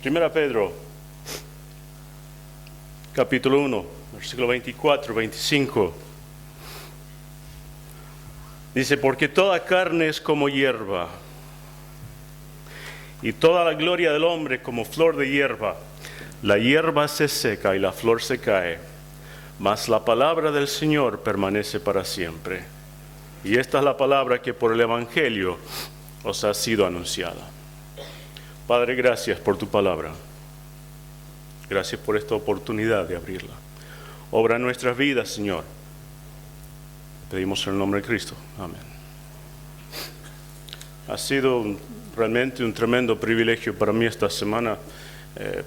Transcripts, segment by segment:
Primera Pedro, capítulo 1, versículo 24, 25. Dice, porque toda carne es como hierba, y toda la gloria del hombre como flor de hierba. La hierba se seca y la flor se cae, mas la palabra del Señor permanece para siempre. Y esta es la palabra que por el Evangelio os ha sido anunciada. Padre, gracias por tu palabra. Gracias por esta oportunidad de abrirla. Obra en nuestras vidas, Señor. Pedimos en el nombre de Cristo. Amén. Ha sido realmente un tremendo privilegio para mí esta semana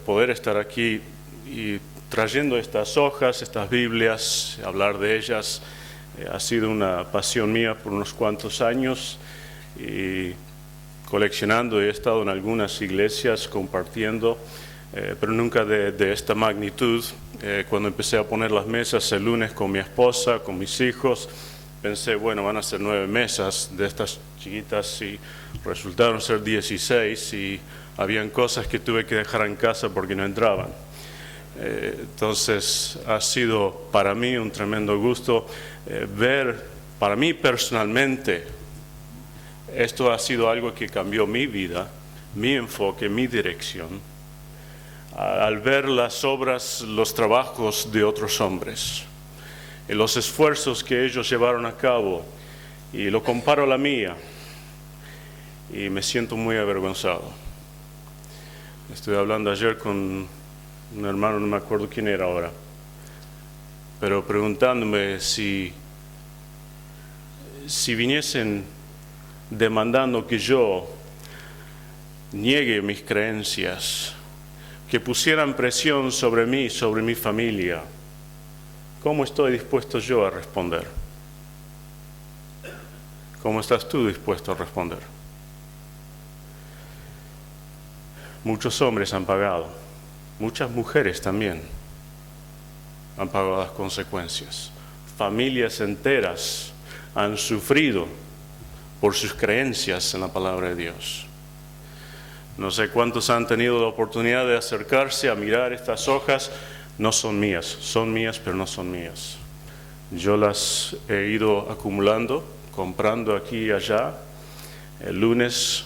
poder estar aquí y trayendo estas hojas, estas Biblias, hablar de ellas. Ha sido una pasión mía por unos cuantos años y coleccionando. He estado en algunas iglesias compartiendo, pero nunca de esta magnitud. Cuando empecé a poner las mesas el lunes con mi esposa, con mis hijos, pensé, bueno, van a ser 9 mesas de estas chiquitas y resultaron ser 16 y habían cosas que tuve que dejar en casa porque no entraban. Entonces ha sido para mí un tremendo gusto ver, para mí personalmente, esto ha sido algo que cambió mi vida, mi enfoque, mi dirección, al ver las obras, los trabajos de otros hombres, y los esfuerzos que ellos llevaron a cabo, y lo comparo a la mía, y me siento muy avergonzado. Estoy hablando ayer con un hermano, no me acuerdo quién era ahora, pero preguntándome si viniesen demandando que yo niegue mis creencias, que pusieran presión sobre mí, sobre mi familia, ¿cómo estoy dispuesto yo a responder? ¿Cómo estás tú dispuesto a responder? Muchos hombres han pagado, muchas mujeres también han pagado las consecuencias. Familias enteras han sufrido por sus creencias en la palabra de Dios. No sé cuántos han tenido la oportunidad de acercarse a mirar estas hojas. No son mías pero no son mías. Yo las he ido acumulando, comprando aquí y allá. El lunes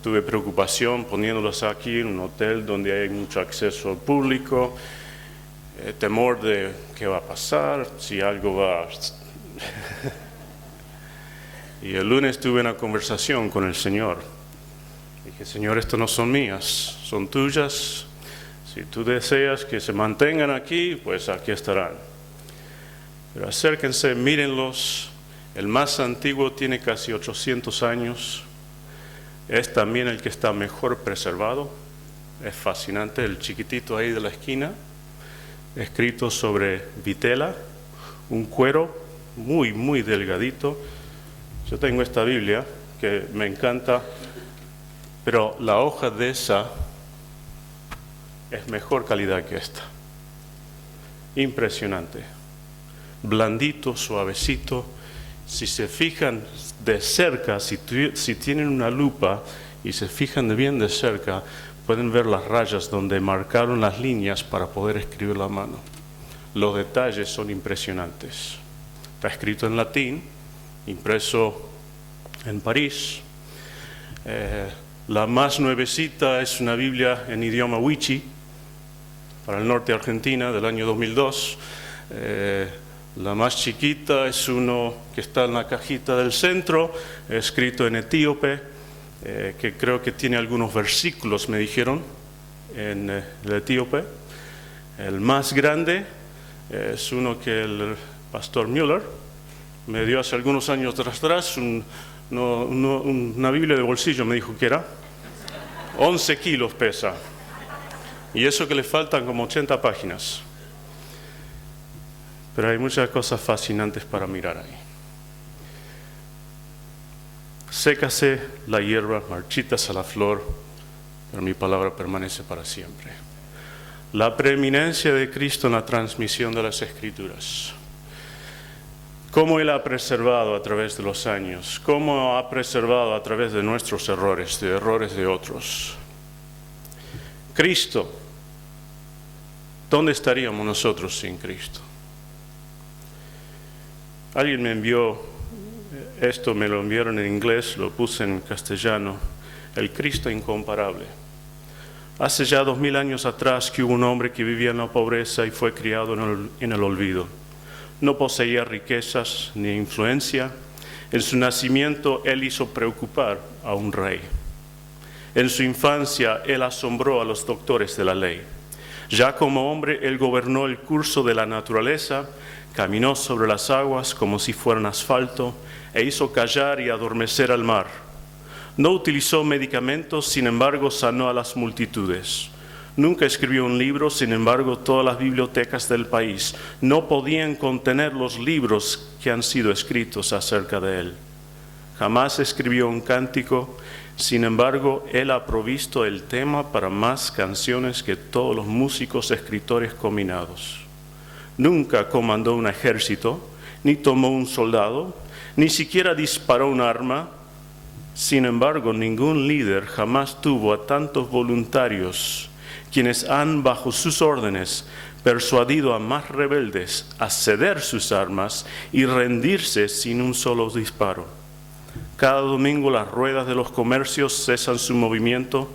tuve preocupación poniéndolas aquí en un hotel donde hay mucho acceso al público, temor de qué va a pasar, si algo va... Y el lunes tuve una conversación con el Señor. Dije, Señor, estas no son mías, son tuyas. Si tú deseas que se mantengan aquí, pues aquí estarán. Pero acérquense, mírenlos. El más antiguo tiene casi 800 años. Es también el que está mejor preservado. Es fascinante, el chiquitito ahí de la esquina, escrito sobre vitela, un cuero muy, muy delgadito. Yo tengo esta Biblia que me encanta, pero la hoja de esa es mejor calidad que esta. Impresionante. Blandito, suavecito. Si se fijan de cerca, si tienen una lupa y se fijan de bien de cerca, pueden ver las rayas donde marcaron las líneas para poder escribir la mano. Los detalles son impresionantes. Está escrito en latín, impreso en París. La más nuevecita es una Biblia en idioma wichí para el norte de Argentina del año 2002. La más chiquita es uno que está en la cajita del centro, escrito en etíope, que creo que tiene algunos versículos, me dijeron, en el etíope. El más grande es uno que el pastor Müller me dio hace algunos años atrás, una Biblia de bolsillo, me dijo que era. 11 kilos pesa. Y eso que le faltan como 80 páginas. Pero hay muchas cosas fascinantes para mirar ahí. Sécase la hierba, marchítase la flor, pero mi palabra permanece para siempre. La preeminencia de Cristo en la transmisión de las Escrituras. Cómo Él ha preservado a través de los años, cómo ha preservado a través de nuestros errores, de errores de otros. Cristo, ¿dónde estaríamos nosotros sin Cristo? Alguien me envió esto, me lo enviaron en inglés, lo puse en castellano, el Cristo incomparable. Hace ya 2000 años atrás que hubo un hombre que vivía en la pobreza y fue criado en el olvido. No poseía riquezas ni influencia. En su nacimiento él hizo preocupar a un rey. En su infancia él asombró a los doctores de la ley. Ya como hombre él gobernó el curso de la naturaleza, caminó sobre las aguas como si fueran asfalto e hizo callar y adormecer al mar. No utilizó medicamentos, sin embargo sanó a las multitudes. Nunca escribió un libro, sin embargo todas las bibliotecas del país no podían contener los libros que han sido escritos acerca de él. Jamás escribió un cántico, sin embargo él ha provisto el tema para más canciones que todos los músicos escritores combinados. Nunca comandó un ejército, ni tomó un soldado, ni siquiera disparó un arma. Sin embargo, ningún líder jamás tuvo a tantos voluntarios, quienes han, bajo sus órdenes, persuadido a más rebeldes a ceder sus armas y rendirse sin un solo disparo. Cada domingo las ruedas de los comercios cesan su movimiento,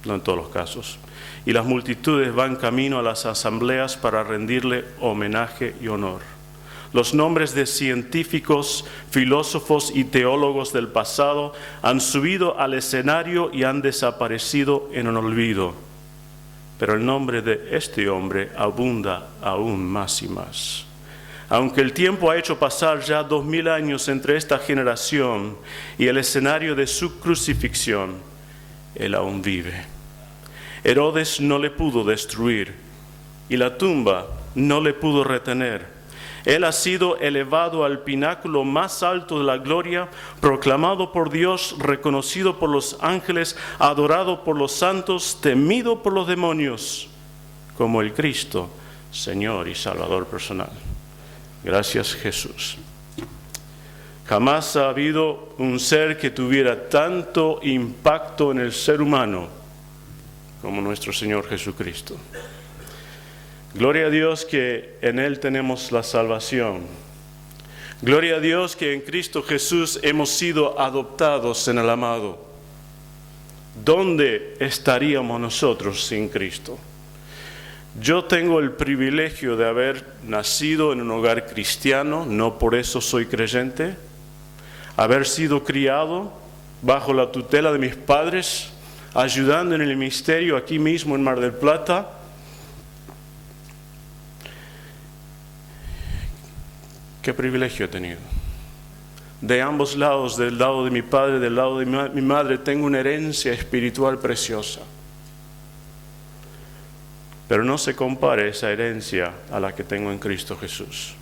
no en todos los casos, y las multitudes van camino a las asambleas para rendirle homenaje y honor. Los nombres de científicos, filósofos y teólogos del pasado han subido al escenario y han desaparecido en el olvido. Pero el nombre de este hombre abunda aún más y más. Aunque el tiempo ha hecho pasar ya 2000 años entre esta generación y el escenario de su crucifixión, él aún vive. Herodes no le pudo destruir y la tumba no le pudo retener. Él ha sido elevado al pináculo más alto de la gloria, proclamado por Dios, reconocido por los ángeles, adorado por los santos, temido por los demonios, como el Cristo, Señor y Salvador personal. Gracias, Jesús. Jamás ha habido un ser que tuviera tanto impacto en el ser humano como nuestro Señor Jesucristo. Gloria a Dios que en Él tenemos la salvación. Gloria a Dios que en Cristo Jesús hemos sido adoptados en el amado. ¿Dónde estaríamos nosotros sin Cristo? Yo tengo el privilegio de haber nacido en un hogar cristiano, no por eso soy creyente. Haber sido criado bajo la tutela de mis padres, ayudando en el ministerio aquí mismo en Mar del Plata. ¿Qué privilegio he tenido? De ambos lados, del lado de mi padre, del lado de mi madre, tengo una herencia espiritual preciosa. Pero no se compare esa herencia a la que tengo en Cristo Jesús.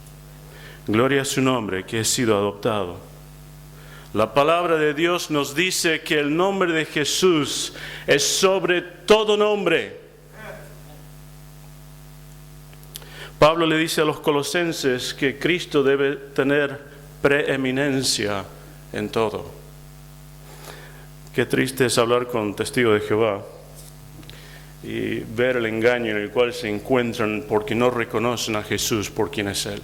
Gloria a su nombre, que he sido adoptado. La palabra de Dios nos dice que el nombre de Jesús es sobre todo nombre. Pablo le dice a los colosenses que Cristo debe tener preeminencia en todo. Qué triste es hablar con testigos de Jehová y ver el engaño en el cual se encuentran porque no reconocen a Jesús por quien es Él.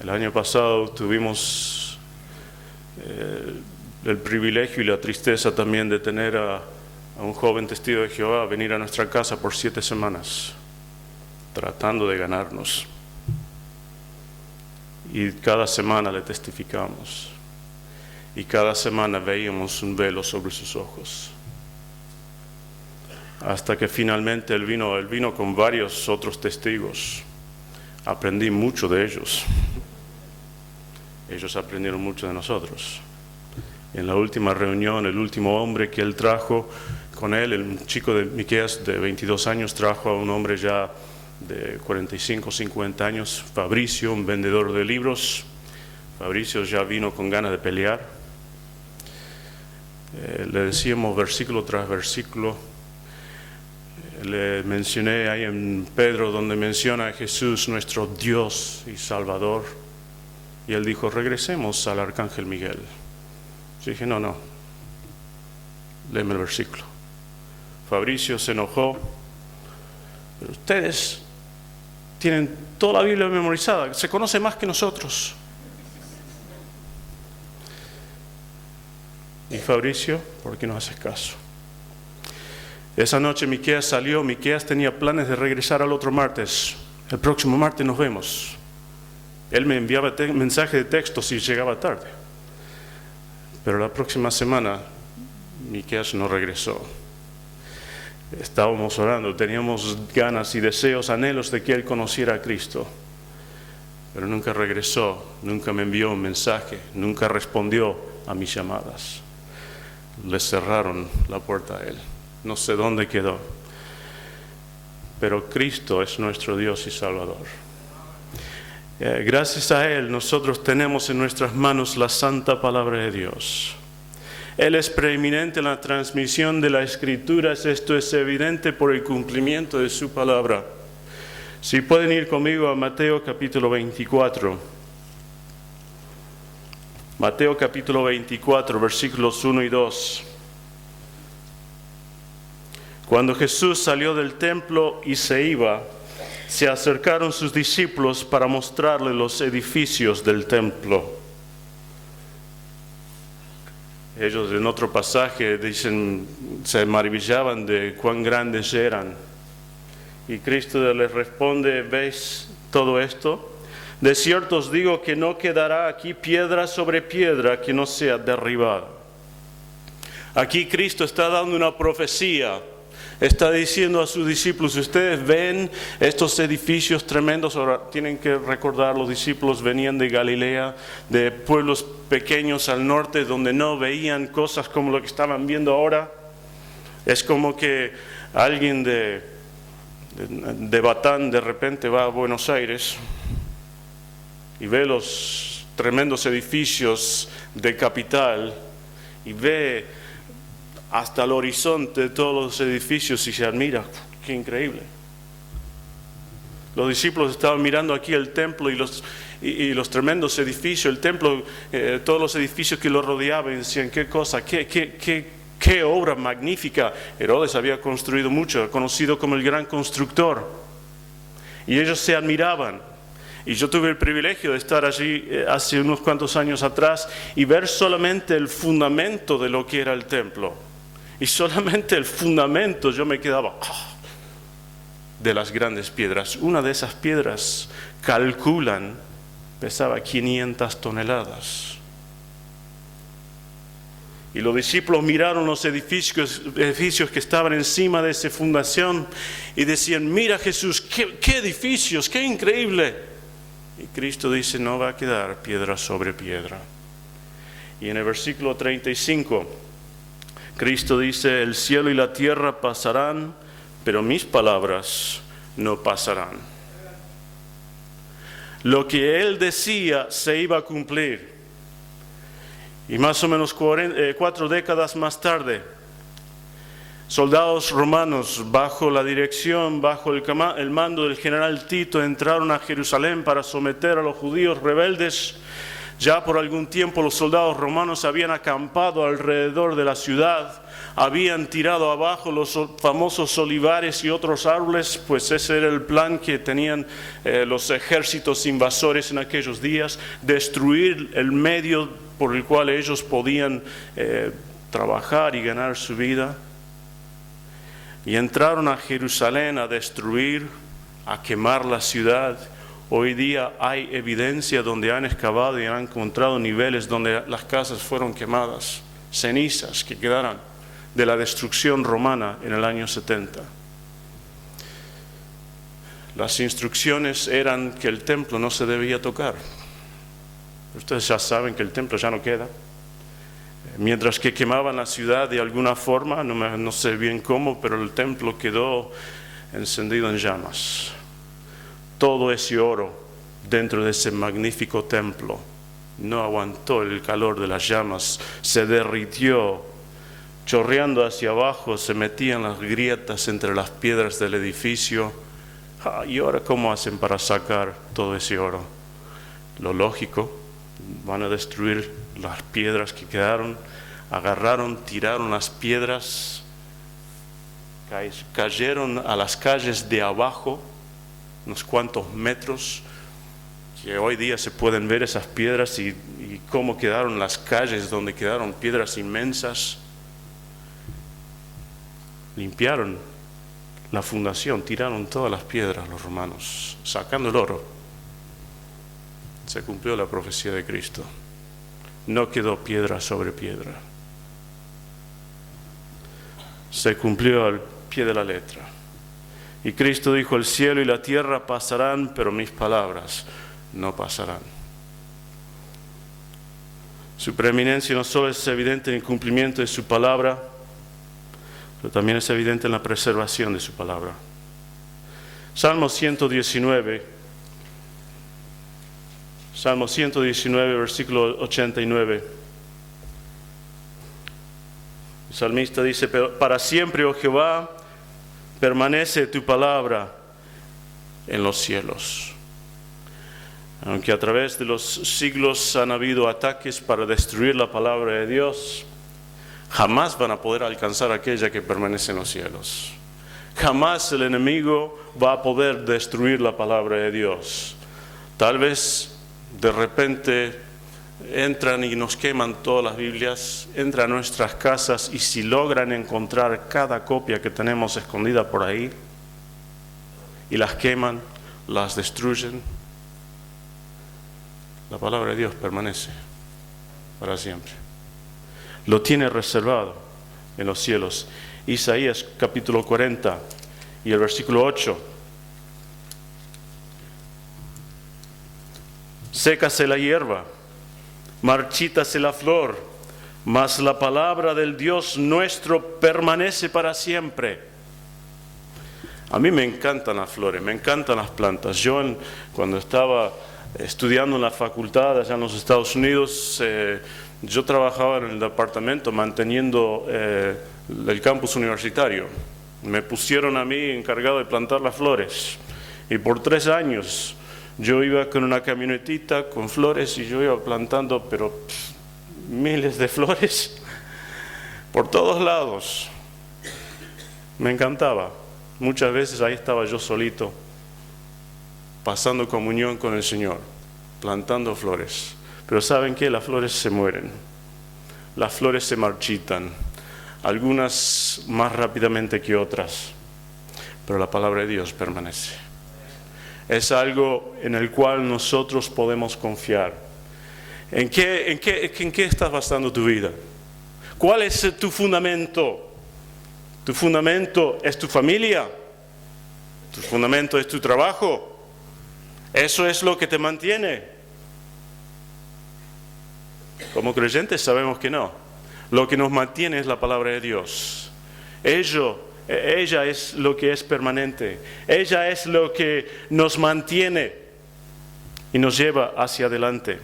El año pasado tuvimos el privilegio y la tristeza también de tener a un joven testigo de Jehová venir a nuestra casa por 7 semanas. Tratando de ganarnos. Y cada semana le testificamos. Y cada semana veíamos un velo sobre sus ojos. Hasta que finalmente él vino con varios otros testigos. Aprendí mucho de ellos. Ellos aprendieron mucho de nosotros. En la última reunión, el último hombre que él trajo con él, el chico de Miqueas de 22 años, trajo a un hombre ya de 45, 50 años, Fabricio, un vendedor de libros. Fabricio ya vino con ganas de pelear. Le decíamos versículo tras versículo. Le mencioné ahí en Pedro donde menciona a Jesús, nuestro Dios y Salvador. Y él dijo, regresemos al Arcángel Miguel. Yo dije, no, léeme el versículo. Fabricio se enojó. Pero ustedes tienen toda la Biblia memorizada, se conoce más que nosotros. Y Fabricio, ¿por qué no haces caso? Esa noche Miqueas salió. Miqueas tenía planes de regresar al otro martes. El próximo martes nos vemos. Él me enviaba mensaje de texto si llegaba tarde. Pero la próxima semana Miqueas no regresó. Estábamos orando, teníamos ganas y deseos, anhelos de que él conociera a Cristo. Pero nunca regresó, nunca me envió un mensaje, nunca respondió a mis llamadas. Le cerraron la puerta a él. No sé dónde quedó. Pero Cristo es nuestro Dios y Salvador. Gracias a Él nosotros tenemos en nuestras manos la santa palabra de Dios. Él es preeminente en la transmisión de las Escrituras. Esto es evidente por el cumplimiento de su palabra. Si pueden ir conmigo a Mateo capítulo 24. Mateo capítulo 24, versículos 1 y 2. Cuando Jesús salió del templo y se iba, se acercaron sus discípulos para mostrarle los edificios del templo. Ellos en otro pasaje dicen, se maravillaban de cuán grandes eran. Y Cristo les responde, ¿ves todo esto? De cierto os digo que no quedará aquí piedra sobre piedra que no sea derribada. Aquí Cristo está dando una profecía. Está diciendo a sus discípulos, ustedes ven estos edificios tremendos. Ahora tienen que recordar, los discípulos venían de Galilea, de pueblos pequeños al norte, donde no veían cosas como lo que estaban viendo ahora. Es como que alguien de Batán de repente va a Buenos Aires y ve los tremendos edificios de capital y ve hasta el horizonte de todos los edificios y se admira, ¡qué increíble! Los discípulos estaban mirando aquí el templo y los tremendos edificios, el templo, todos los edificios que lo rodeaban, y decían, ¿qué cosa? ¿Qué obra magnífica? Herodes había construido mucho, conocido como el gran constructor. Y ellos se admiraban. Y yo tuve el privilegio de estar allí hace unos cuantos años atrás y ver solamente el fundamento de lo que era el templo. Y solamente el fundamento yo me quedaba de las grandes piedras. Una de esas piedras, calculan, pesaba 500 toneladas. Y los discípulos miraron los edificios que estaban encima de esa fundación y decían, mira Jesús, qué edificios, qué increíble. Y Cristo dice, no va a quedar piedra sobre piedra. Y en el versículo 35, Cristo dice, el cielo y la tierra pasarán, pero mis palabras no pasarán. Lo que Él decía se iba a cumplir. Y más o menos 4 décadas más tarde, soldados romanos bajo la dirección, bajo el mando del general Tito, entraron a Jerusalén para someter a los judíos rebeldes. Ya por algún tiempo los soldados romanos habían acampado alrededor de la ciudad, habían tirado abajo los famosos olivares y otros árboles, pues ese era el plan que tenían los ejércitos invasores en aquellos días, destruir el medio por el cual ellos podían trabajar y ganar su vida. Y entraron a Jerusalén a destruir, a quemar la ciudad. Hoy día hay evidencia donde han excavado y han encontrado niveles donde las casas fueron quemadas, cenizas que quedaron de la destrucción romana en el año 70. Las instrucciones eran que el templo no se debía tocar. Ustedes ya saben que el templo ya no queda. Mientras que quemaban la ciudad de alguna forma, no sé bien cómo, pero el templo quedó encendido en llamas. Todo ese oro dentro de ese magnífico templo no aguantó el calor de las llamas, se derritió, chorreando hacia abajo, se metían las grietas entre las piedras del edificio. ¿Y ahora cómo hacen para sacar todo ese oro? Lo lógico, van a destruir las piedras que quedaron. Agarraron, tiraron las piedras cayeron a las calles de abajo, unos cuantos metros, que hoy día se pueden ver esas piedras y cómo quedaron las calles donde quedaron piedras inmensas. Limpiaron la fundación, tiraron todas las piedras los romanos, sacando el oro. Se cumplió la profecía de Cristo. No quedó piedra sobre piedra. Se cumplió al pie de la letra. Y Cristo dijo, el cielo y la tierra pasarán, pero mis palabras no pasarán. Su preeminencia no solo es evidente en el cumplimiento de su palabra, pero también es evidente en la preservación de su palabra. Salmo 119, versículo 89. El salmista dice, para siempre, oh Jehová, permanece tu palabra en los cielos. Aunque a través de los siglos han habido ataques para destruir la palabra de Dios, jamás van a poder alcanzar aquella que permanece en los cielos. Jamás el enemigo va a poder destruir la palabra de Dios. Tal vez de repente entran y nos queman todas las Biblias, entran a nuestras casas y si logran encontrar cada copia que tenemos escondida por ahí y las queman, las destruyen, la palabra de Dios permanece para siempre. Lo tiene reservado en los cielos. Isaías capítulo 40 y el versículo 8. Sécase la hierba, marchítase la flor, mas la palabra del Dios nuestro permanece para siempre. A mí me encantan las flores, me encantan las plantas. Yo cuando estaba estudiando en la facultad allá en los Estados Unidos, yo trabajaba en el departamento manteniendo el campus universitario. Me pusieron a mí encargado de plantar las flores. Y por 3 años yo iba con una camionetita con flores y yo iba plantando, pero miles de flores por todos lados. Me encantaba. Muchas veces ahí estaba yo solito, pasando comunión con el Señor, plantando flores. Pero ¿saben qué? Las flores se mueren, las flores se marchitan, algunas más rápidamente que otras, pero la palabra de Dios permanece. Es algo en el cual nosotros podemos confiar. ¿En qué estás basando tu vida? ¿Cuál es tu fundamento? ¿Tu fundamento es tu familia? ¿Tu fundamento es tu trabajo? ¿Eso es lo que te mantiene? Como creyentes sabemos que no. Lo que nos mantiene es la palabra de Dios. Ella es lo que es permanente. Ella es lo que nos mantiene y nos lleva hacia adelante.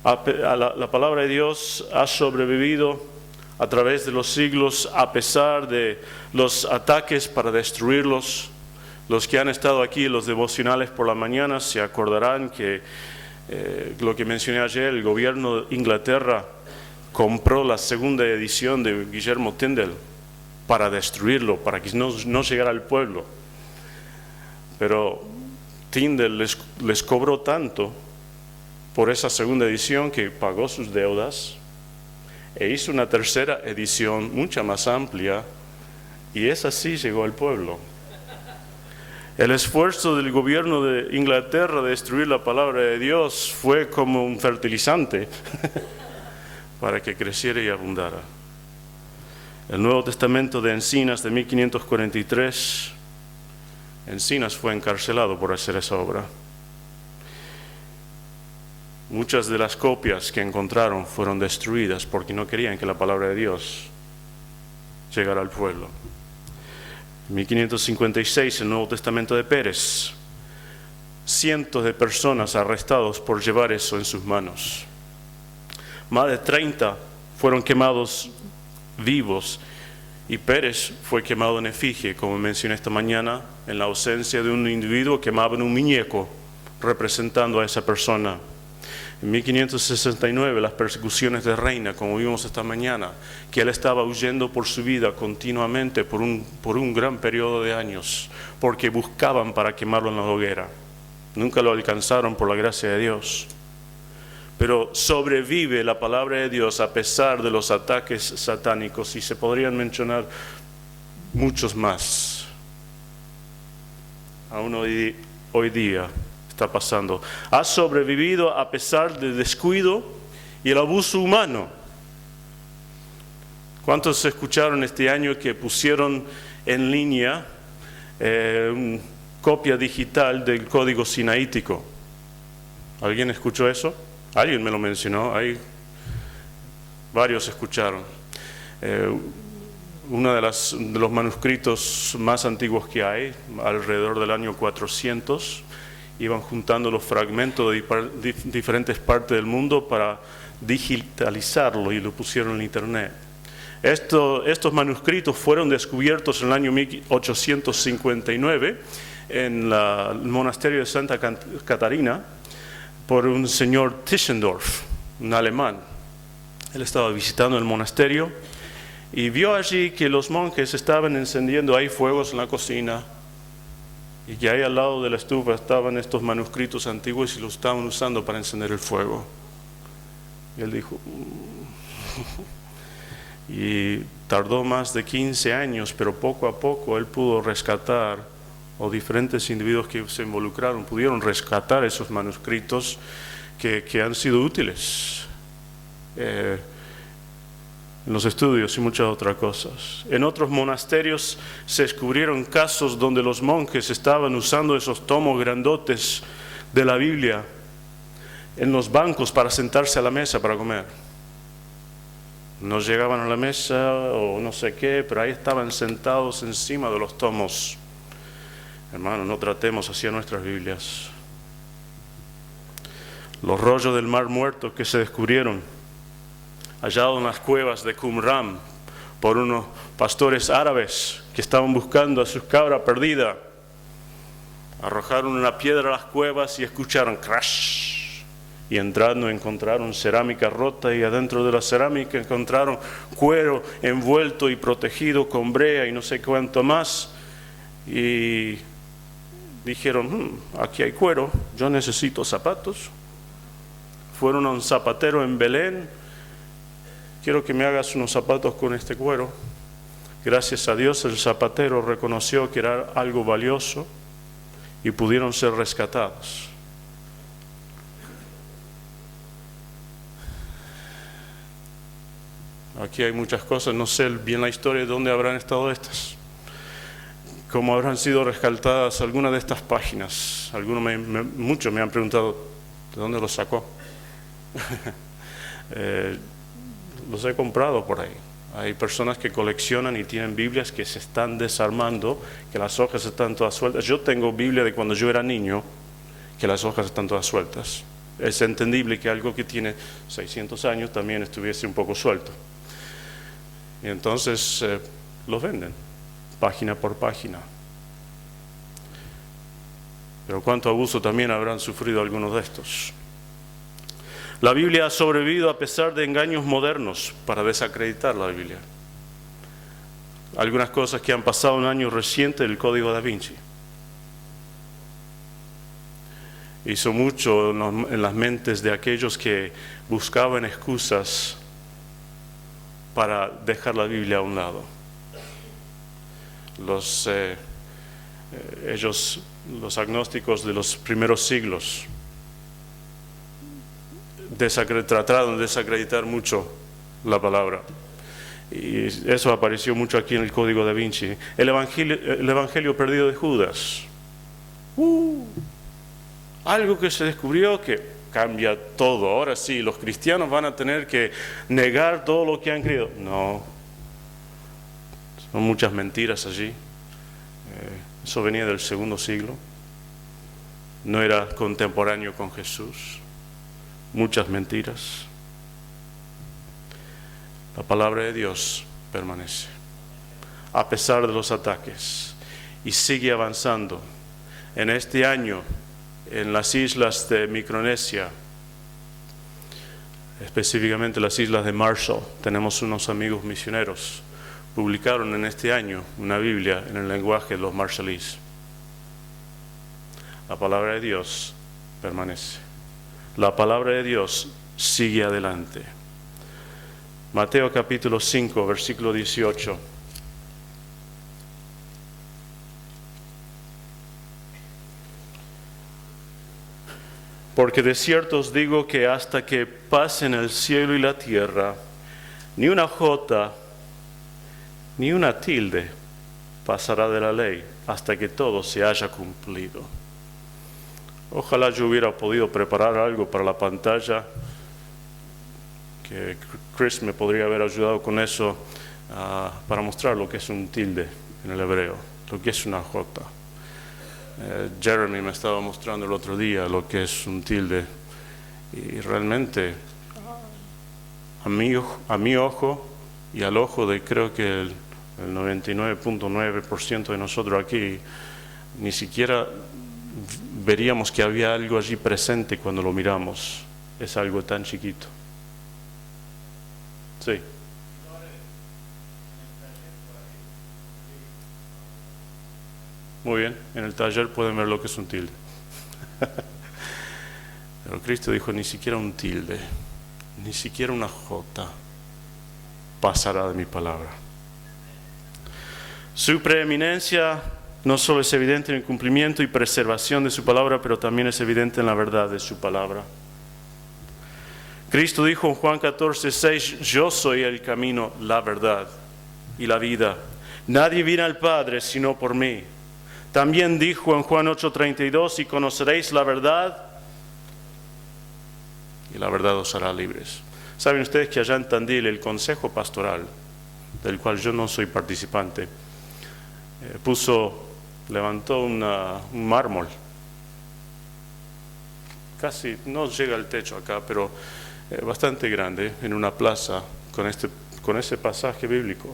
La palabra de Dios ha sobrevivido a través de los siglos, a pesar de los ataques para destruirlos. Los que han estado aquí en los devocionales por la mañana se acordarán que lo que mencioné ayer, el gobierno de Inglaterra compró la segunda edición de Guillermo Tyndale para destruirlo, para que no llegara al pueblo. Pero Tyndale les cobró tanto por esa segunda edición que pagó sus deudas e hizo una tercera edición mucha más amplia y esa sí llegó al pueblo. El esfuerzo del gobierno de Inglaterra de destruir la palabra de Dios fue como un fertilizante para que creciera y abundara. El Nuevo Testamento de Encinas de 1543, Encinas fue encarcelado por hacer esa obra. Muchas de las copias que encontraron fueron destruidas porque no querían que la palabra de Dios llegara al pueblo. En 1556, el Nuevo Testamento de Pérez, cientos de personas arrestados por llevar eso en sus manos. Más de 30 fueron quemados vivos y Pérez fue quemado en efigie, como mencioné esta mañana, en la ausencia de un individuo quemaban un muñeco representando a esa persona. En 1569, las persecuciones de Reina, como vimos esta mañana, que él estaba huyendo por su vida continuamente por un gran periodo de años, porque buscaban para quemarlo en la hoguera. Nunca lo alcanzaron por la gracia de Dios. Pero sobrevive la palabra de Dios a pesar de los ataques satánicos, y se podrían mencionar muchos más. Aún hoy día está pasando. Ha sobrevivido a pesar del descuido y el abuso humano. ¿Cuántos escucharon este año que pusieron en línea una copia digital del código sinaítico? ¿Alguien escuchó eso? Alguien me lo mencionó, varios escucharon. Uno de los manuscritos más antiguos que hay, alrededor del año 400, iban juntando los fragmentos de diferentes partes del mundo para digitalizarlo y lo pusieron en internet. Estos manuscritos fueron descubiertos en el año 1859 en el monasterio de Santa Catarina por un señor Tischendorf, un alemán. Él estaba visitando el monasterio y vio allí que los monjes estaban encendiendo ahí fuegos en la cocina, y que ahí al lado de la estufa estaban estos manuscritos antiguos y los estaban usando para encender el fuego. Y él dijo, y tardó más de 15 años, pero poco a poco él pudo rescatar, o diferentes individuos que se involucraron pudieron rescatar esos manuscritos que han sido útiles en los estudios y muchas otras cosas. En otros monasterios se descubrieron casos donde los monjes estaban usando esos tomos grandotes de la Biblia en los bancos para sentarse a la mesa para comer. No llegaban a la mesa o no sé qué, pero ahí estaban sentados encima de los tomos. Hermano, no tratemos así a nuestras Biblias. Los rollos del Mar Muerto que se descubrieron, hallados en las cuevas de Qumran por unos pastores árabes que estaban buscando a su cabra perdida. Arrojaron una piedra a las cuevas y escucharon crash. Y entrando encontraron cerámica rota, y adentro de la cerámica encontraron cuero envuelto y protegido con brea y no sé cuánto más. Y dijeron, aquí hay cuero, yo necesito zapatos. Fueron a un zapatero en Belén, quiero que me hagas unos zapatos con este cuero. Gracias a Dios el zapatero reconoció que era algo valioso y pudieron ser rescatados. Aquí hay muchas cosas, no sé bien la historia de dónde habrán estado estas. Cómo habrán sido rescatadas algunas de estas páginas. Muchos me han preguntado, ¿de dónde los sacó? Los he comprado por ahí. Hay personas que coleccionan y tienen Biblias que se están desarmando, que las hojas están todas sueltas. Yo tengo Biblia de cuando yo era niño, que las hojas están todas sueltas. Es entendible que algo que tiene 600 años también estuviese un poco suelto. Y entonces los venden, página por página. Pero cuánto abuso también habrán sufrido algunos de estos. La Biblia ha sobrevivido a pesar de engaños modernos para desacreditar la Biblia. Algunas cosas que han pasado en años recientes, el Código Da Vinci hizo mucho en las mentes de aquellos que buscaban excusas para dejar la Biblia a un lado. Los agnósticos de los primeros siglos trataron de desacreditar mucho la palabra, y eso apareció mucho aquí en el Código Da Vinci. El Evangelio perdido de Judas, algo que se descubrió que cambia todo. Ahora sí, los cristianos van a tener que negar todo lo que han creído. No, son muchas mentiras allí. Eso venía del segundo siglo, no era contemporáneo con Jesús. Muchas mentiras. La palabra de Dios permanece a pesar de los ataques y sigue avanzando. En este año, en las islas de Micronesia, específicamente las islas de Marshall. Tenemos unos amigos misioneros. Publicaron en este año una Biblia en el lenguaje de los marshallíes. La palabra de Dios permanece. La palabra de Dios sigue adelante. Mateo capítulo 5, versículo 18. Porque de cierto os digo que hasta que pasen el cielo y la tierra, ni una jota, ni una tilde pasará de la ley hasta que todo se haya cumplido. Ojalá yo hubiera podido preparar algo para la pantalla, que Chris me podría haber ayudado con eso, para mostrar lo que es un tilde en el hebreo, lo que es una jota. Jeremy me estaba mostrando el otro día lo que es un tilde, y realmente a mi ojo y al ojo de creo que el 99.9% de nosotros aquí ni siquiera veríamos que había algo allí presente cuando lo miramos. Es algo tan chiquito. Sí. Muy bien, en el taller pueden ver lo que es un tilde. Pero Cristo dijo, ni siquiera un tilde, ni siquiera una jota pasará de mi palabra. Su preeminencia no solo es evidente en el cumplimiento y preservación de su palabra, pero también es evidente en la verdad de su palabra. Cristo dijo en Juan 14:6, yo soy el camino, la verdad y la vida. Nadie viene al Padre sino por mí. También dijo en Juan 8:32, y conoceréis la verdad, y la verdad os hará libres. Saben ustedes que allá en Tandil el consejo pastoral, del cual yo no soy participante, levantó un mármol, casi no llega al techo acá, pero bastante grande, en una plaza con ese pasaje bíblico.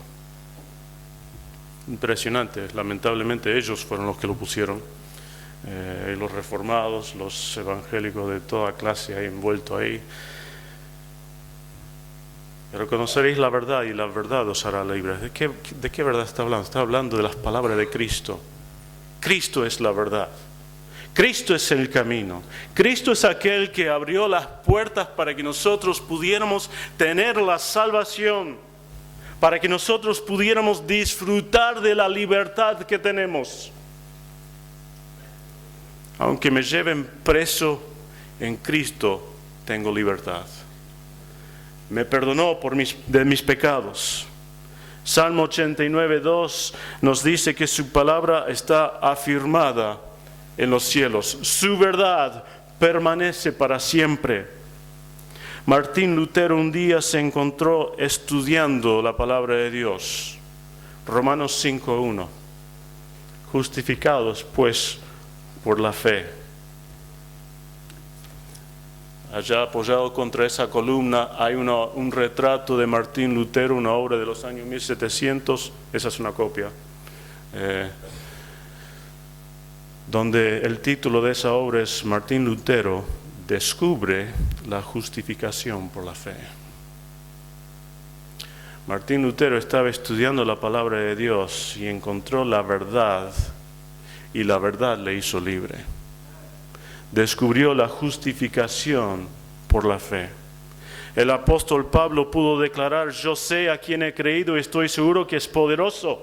Impresionante. Lamentablemente ellos fueron los que lo pusieron, los reformados, los evangélicos de toda clase ahí envueltos ahí. Pero conoceréis la verdad y la verdad os hará libres. ¿De qué verdad está hablando? Está hablando de las palabras de Cristo. Cristo es la verdad. Cristo es el camino. Cristo es aquel que abrió las puertas para que nosotros pudiéramos tener la salvación, para que nosotros pudiéramos disfrutar de la libertad que tenemos. Aunque me lleven preso, en Cristo tengo libertad. Me perdonó de mis pecados. Salmo 89:2 nos dice que su palabra está afirmada en los cielos. Su verdad permanece para siempre. Martín Lutero un día se encontró estudiando la palabra de Dios. Romanos 5:1. Justificados pues por la fe. Allá apoyado contra esa columna hay un retrato de Martín Lutero, una obra de los años 1700, esa es una copia, donde el título de esa obra es Martín Lutero descubre la justificación por la fe. Martín Lutero estaba estudiando la palabra de Dios y encontró la verdad, y la verdad le hizo libre. Descubrió la justificación por la fe. El apóstol Pablo pudo declarar, yo sé a quién he creído y estoy seguro que es poderoso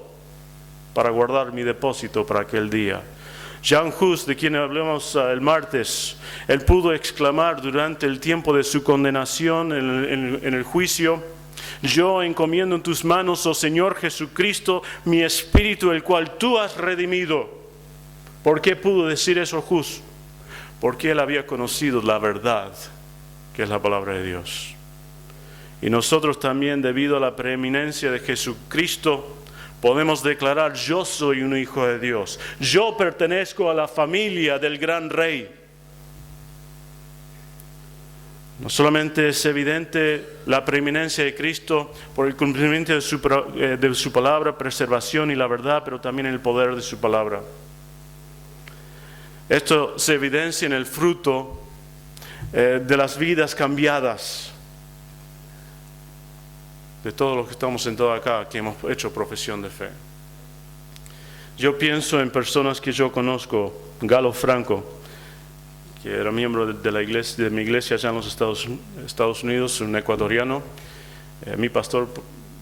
para guardar mi depósito para aquel día. Jan Hus, de quien hablamos el martes, él pudo exclamar durante el tiempo de su condenación en el juicio, yo encomiendo en tus manos, oh Señor Jesucristo, mi espíritu, el cual tú has redimido. ¿Por qué pudo decir eso Hus? Porque él había conocido la verdad, que es la palabra de Dios. Y nosotros también, debido a la preeminencia de Jesucristo, podemos declarar, yo soy un hijo de Dios. Yo pertenezco a la familia del gran rey. No solamente es evidente la preeminencia de Cristo por el cumplimiento de su palabra, preservación y la verdad, pero también el poder de su palabra. Esto se evidencia en el fruto de las vidas cambiadas. de todos los que estamos sentados acá, que hemos hecho profesión de fe. Yo pienso en personas que yo conozco, Galo Franco, que era miembro de la iglesia, de mi iglesia allá en los Estados Unidos, un ecuatoriano. Mi pastor,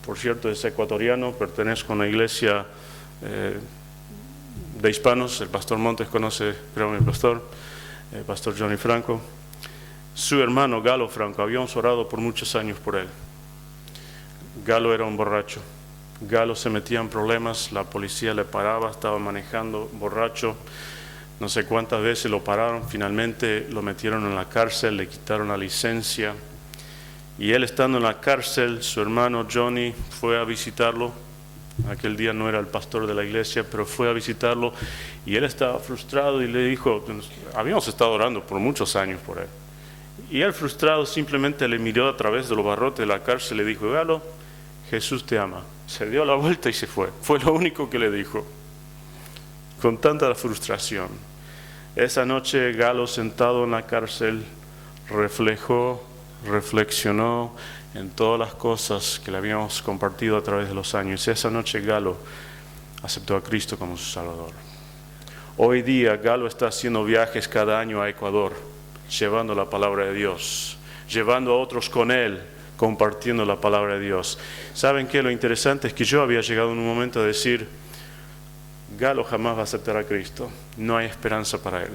por cierto, es ecuatoriano, pertenezco a una iglesia de hispanos. El pastor Montes conoce, creo, a mi pastor, el pastor Johnny Franco. Su hermano Galo Franco, habíamos orado por muchos años por él. Galo era un borracho. Galo se metía en problemas, la policía le paraba, estaba manejando borracho. No sé cuántas veces lo pararon, finalmente lo metieron en la cárcel, le quitaron la licencia. Y él estando en la cárcel, su hermano Johnny fue a visitarlo. Aquel día no era el pastor de la iglesia, pero fue a visitarlo. Y él estaba frustrado y le dijo, habíamos estado orando por muchos años por él. Y él frustrado simplemente le miró a través de los barrotes de la cárcel y le dijo, Galo, Jesús te ama. Se dio la vuelta y se fue. Fue lo único que le dijo. Con tanta frustración. Esa noche Galo, sentado en la cárcel, reflexionó en todas las cosas que le habíamos compartido a través de los años. Esa noche Galo aceptó a Cristo como su Salvador. Hoy día Galo está haciendo viajes cada año a Ecuador, llevando la palabra de Dios, llevando a otros con él, compartiendo la palabra de Dios. ¿Saben qué? Lo interesante es que yo había llegado en un momento a decir, Galo jamás va a aceptar a Cristo, no hay esperanza para él.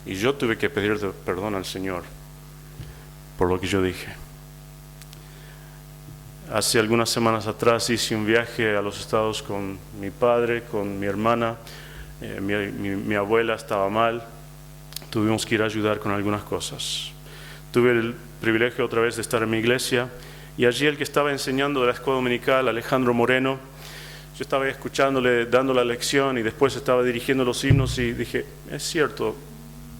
Y yo tuve que pedir perdón al Señor por lo que yo dije. Hace algunas semanas atrás hice un viaje a los Estados con mi padre, con mi hermana. Mi abuela estaba mal, tuvimos que ir a ayudar con algunas cosas. Tuve el privilegio otra vez de estar en mi iglesia y allí el que estaba enseñando de la escuela dominical, Alejandro Moreno, yo estaba escuchándole, dando la lección y después estaba dirigiendo los himnos y dije, es cierto,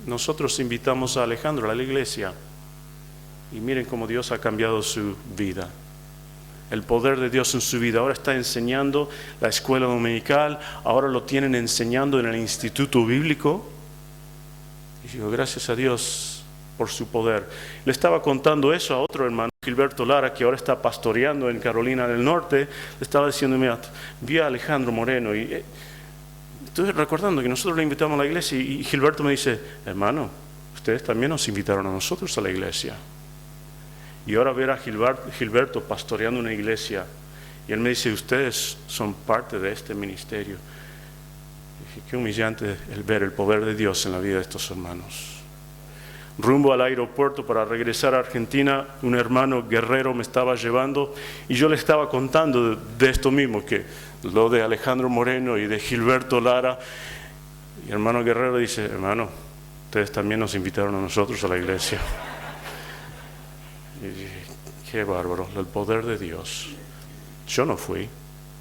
nosotros invitamos a Alejandro a la iglesia y miren cómo Dios ha cambiado su vida. El poder de Dios en su vida. Ahora está enseñando la escuela dominical, ahora lo tienen enseñando en el instituto bíblico. Y digo, gracias a Dios por su poder. Le estaba contando eso a otro hermano, Gilberto Lara, que ahora está pastoreando en Carolina del Norte. Le estaba diciendo, mira, vi a Alejandro Moreno y estoy recordando que nosotros le invitamos a la iglesia y Gilberto me dice, hermano, ustedes también nos invitaron a nosotros a la iglesia. Y ahora ver a Gilberto pastoreando una iglesia y él me dice, ustedes son parte de este ministerio. Dije, qué humillante el ver el poder de Dios en la vida de estos hermanos. Rumbo al aeropuerto para regresar a Argentina, un hermano guerrero me estaba llevando y yo le estaba contando de esto mismo, que lo de Alejandro Moreno y de Gilberto Lara. Y el hermano guerrero dice, hermano, ustedes también nos invitaron a nosotros a la iglesia. Y dije, qué bárbaro, el poder de Dios. Yo no fui,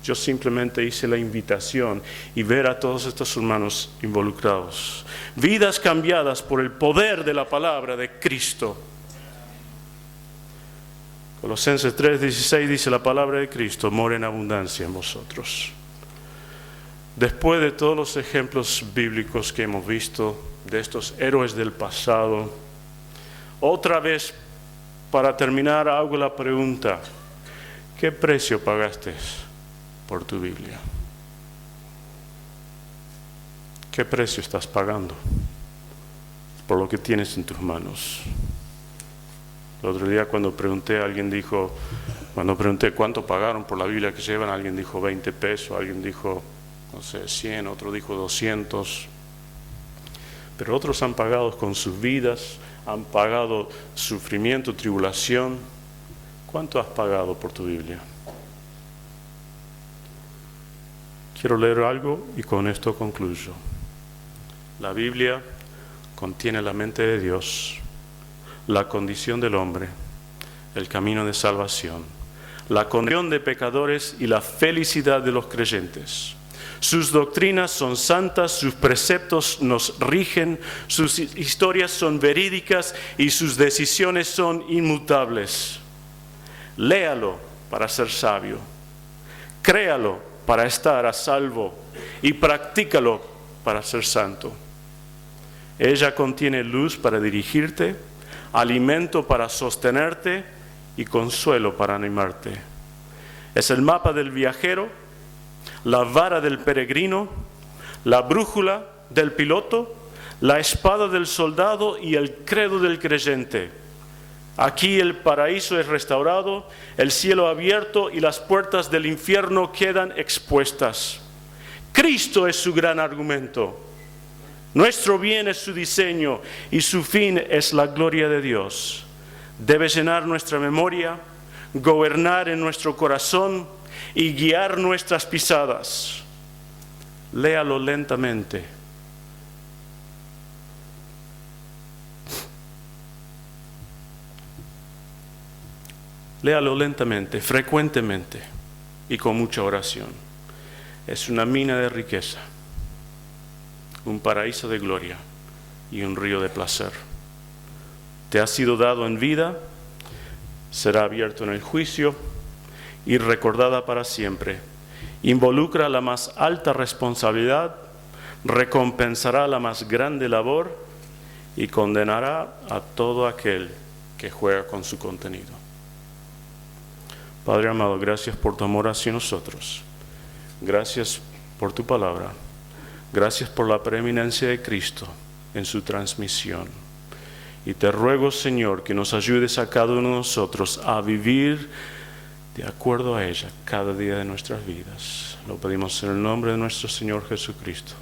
yo simplemente hice la invitación y ver a todos estos hermanos involucrados. Vidas cambiadas por el poder de la palabra de Cristo. Colosenses 3:16 dice, la palabra de Cristo mora en abundancia en vosotros. Después de todos los ejemplos bíblicos que hemos visto, de estos héroes del pasado, otra vez, para terminar, hago la pregunta, ¿qué precio pagaste por tu Biblia? ¿Qué precio estás pagando por lo que tienes en tus manos? El otro día cuando pregunté cuánto pagaron por la Biblia que llevan, alguien dijo 20 pesos, alguien dijo, no sé, 100, otro dijo 200. Pero otros han pagado con sus vidas, han pagado sufrimiento, tribulación. ¿Cuánto has pagado por tu Biblia? Quiero leer algo y con esto concluyo. La Biblia contiene la mente de Dios, la condición del hombre, el camino de salvación, la condición de pecadores y la felicidad de los creyentes. Sus doctrinas son santas, sus preceptos nos rigen, sus historias son verídicas y sus decisiones son inmutables. Léalo para ser sabio, créalo para estar a salvo y practícalo para ser santo. Ella contiene luz para dirigirte, alimento para sostenerte y consuelo para animarte. Es el mapa del viajero, la vara del peregrino, la brújula del piloto, la espada del soldado y el credo del creyente. Aquí el paraíso es restaurado, el cielo abierto y las puertas del infierno quedan expuestas. Cristo es su gran argumento. Nuestro bien es su diseño y su fin es la gloria de Dios. Debe llenar nuestra memoria, gobernar en nuestro corazón y guiar nuestras pisadas. Léalo lentamente. Léalo lentamente, frecuentemente y con mucha oración. Es una mina de riqueza, un paraíso de gloria y un río de placer. Te ha sido dado en vida, será abierto en el juicio y recordada para siempre. Involucra la más alta responsabilidad, recompensará la más grande labor y condenará a todo aquel que juega con su contenido. Padre amado, gracias por tu amor hacia nosotros. Gracias por tu palabra. Gracias por la preeminencia de Cristo en su transmisión. Y te ruego, Señor, que nos ayudes a cada uno de nosotros a vivir de acuerdo a ella cada día de nuestras vidas. Lo pedimos en el nombre de nuestro Señor Jesucristo.